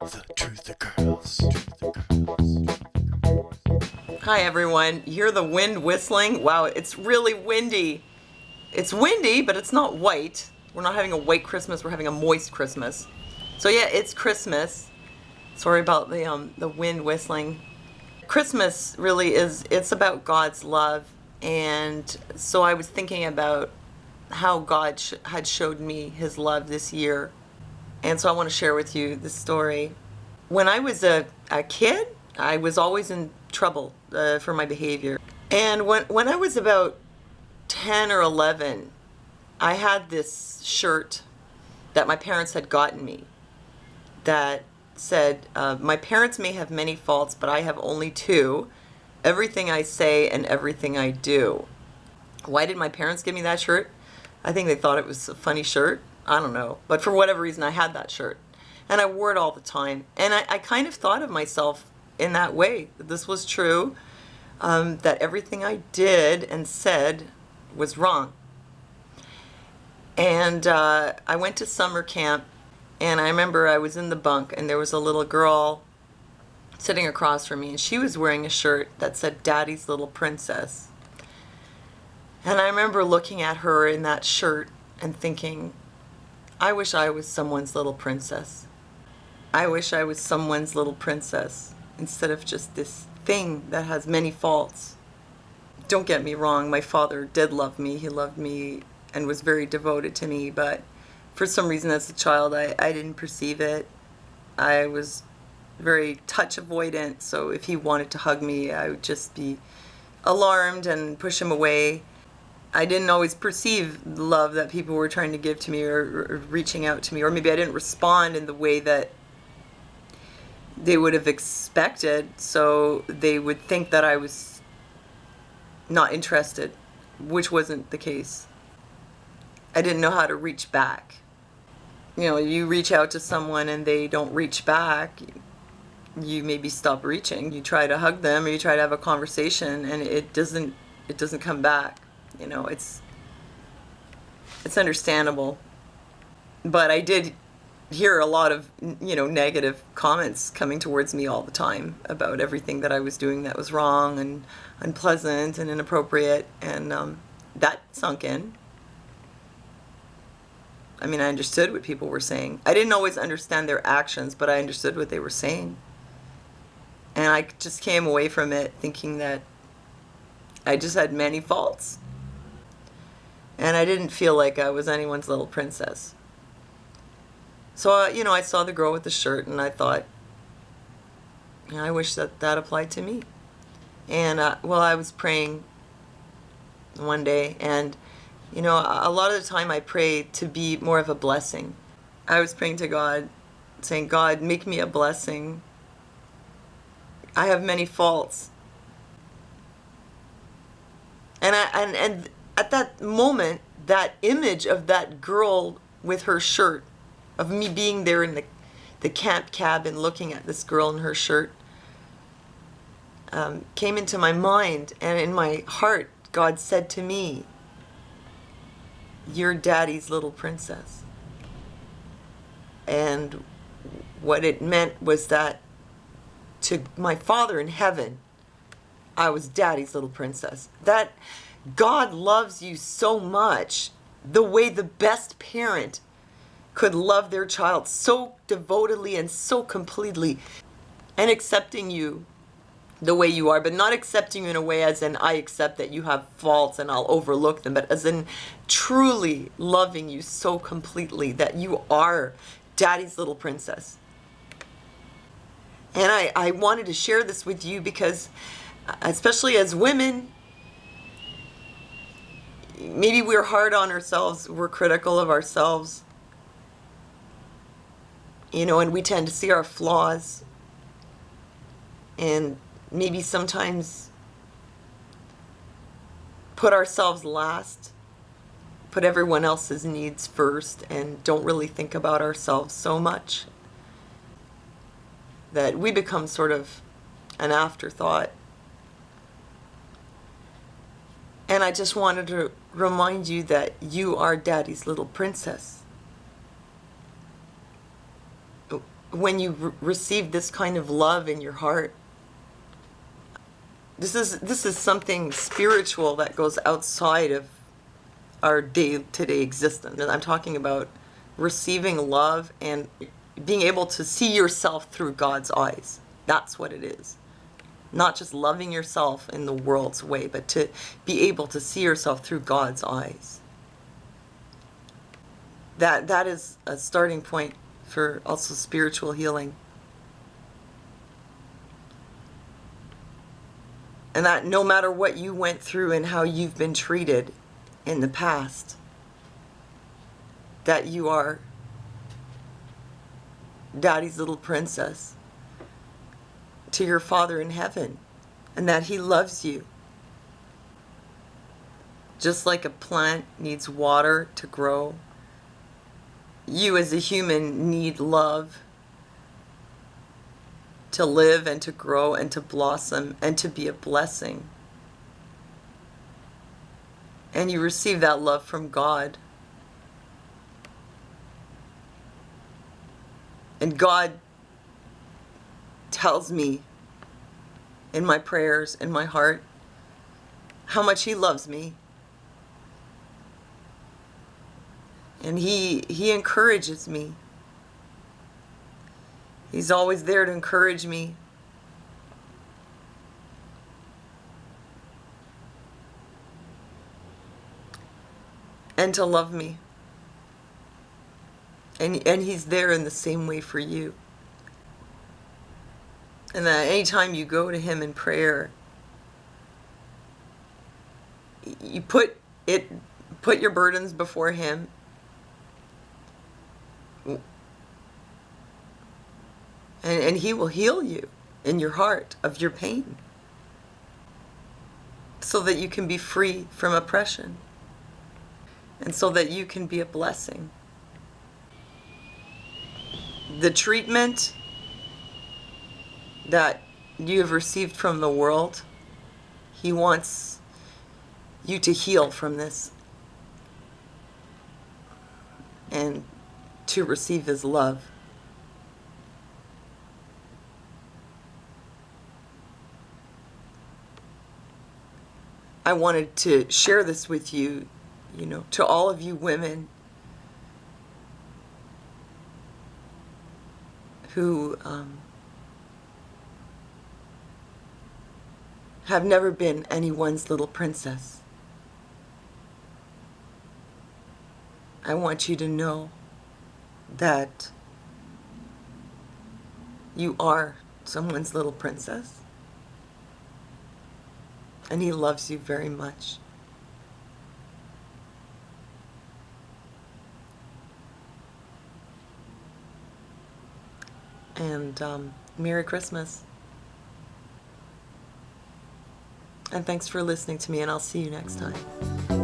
The Truth Girls. Hi everyone, you hear the wind whistling? Wow, it's really windy. It's windy, but it's not white. We're not having a white Christmas, we're having a moist Christmas. So yeah, it's Christmas. Sorry about the wind whistling. Christmas really it's about God's love. And so I was thinking about how God had showed me his love this year. And so I want to share with you this story. When I was a kid, I was always in trouble for my behavior. And when I was about 10 or 11, I had this shirt that my parents had gotten me that said, my parents may have many faults, but I have only two: everything I say and everything I do. Why did my parents give me that shirt? I think they thought it was a funny shirt. I don't know. But for whatever reason, I had that shirt. And I wore it all the time. And I kind of thought of myself in that way, that this was true, that everything I did and said was wrong. And I went to summer camp, and I remember I was in the bunk, and there was a little girl sitting across from me, and she was wearing a shirt that said Daddy's Little Princess. And I remember looking at her in that shirt and thinking, I wish I was someone's little princess. I wish I was someone's little princess instead of just this thing that has many faults. Don't get me wrong, my father did love me. He loved me and was very devoted to me, but for some reason as a child I didn't perceive it. I was very touch avoidant, so if he wanted to hug me, I would just be alarmed and push him away. I didn't always perceive the love that people were trying to give to me or reaching out to me, or maybe I didn't respond in the way that they would have expected, so they would think that I was not interested, which wasn't the case. I didn't know how to reach back. You know, you reach out to someone and they don't reach back, you maybe stop reaching. You try to hug them or you try to have a conversation and it doesn't come back. You know, it's understandable. But I did hear a lot of, negative comments coming towards me all the time about everything that I was doing that was wrong and unpleasant and inappropriate, and that sunk in. I mean, I understood what people were saying. I didn't always understand their actions, but I understood what they were saying. And I just came away from it thinking that I just had many faults. And I didn't feel like I was anyone's little princess. So, I saw the girl with the shirt and I thought, I wish that applied to me. And, I was praying one day, and, a lot of the time I pray to be more of a blessing. I was praying to God, saying, God, make me a blessing. I have many faults. And at that moment, that image of that girl with her shirt, of me being there in the camp cabin looking at this girl in her shirt, came into my mind, and in my heart, God said to me, you're Daddy's little princess. And what it meant was that to my Father in heaven, I was Daddy's little princess. That God loves you so much, the way the best parent could love their child so devotedly and so completely, and accepting you the way you are, but not accepting you in a way as in I accept that you have faults and I'll overlook them, but as in truly loving you so completely that you are Daddy's little princess. And I wanted to share this with you because, especially as women, maybe we're hard on ourselves, we're critical of ourselves, and we tend to see our flaws, and maybe sometimes put ourselves last, put everyone else's needs first, and don't really think about ourselves so much that we become sort of an afterthought. And I just wanted to remind you that you are Daddy's little princess. when you receive this kind of love in your heart, this is something spiritual that goes outside of our day-to-day existence. And I'm talking about receiving love and being able to see yourself through God's eyes. That's what it is. Not just loving yourself in the world's way, but to be able to see yourself through God's eyes. That is a starting point for also spiritual healing. And that no matter what you went through and how you've been treated in the past, that you are Daddy's little princess to your Father in heaven, and that He loves you. Just like a plant needs water to grow, you as a human need love to live and to grow and to blossom and to be a blessing. And you receive that love from God. And God tells me in my prayers, in my heart, how much He loves me. And He encourages me. He's always there to encourage me. And to love me. And He's there in the same way for you. And that anytime you go to Him in prayer, you put your burdens before Him. And He will heal you in your heart of your pain, so that you can be free from oppression, and so that you can be a blessing. The treatment that you have received from the world, He wants you to heal from this and to receive His love. I wanted to share this with you, to all of you women who have never been anyone's little princess. I want you to know that you are someone's little princess. And He loves you very much. And Merry Christmas. And thanks for listening to me, and I'll see you next time.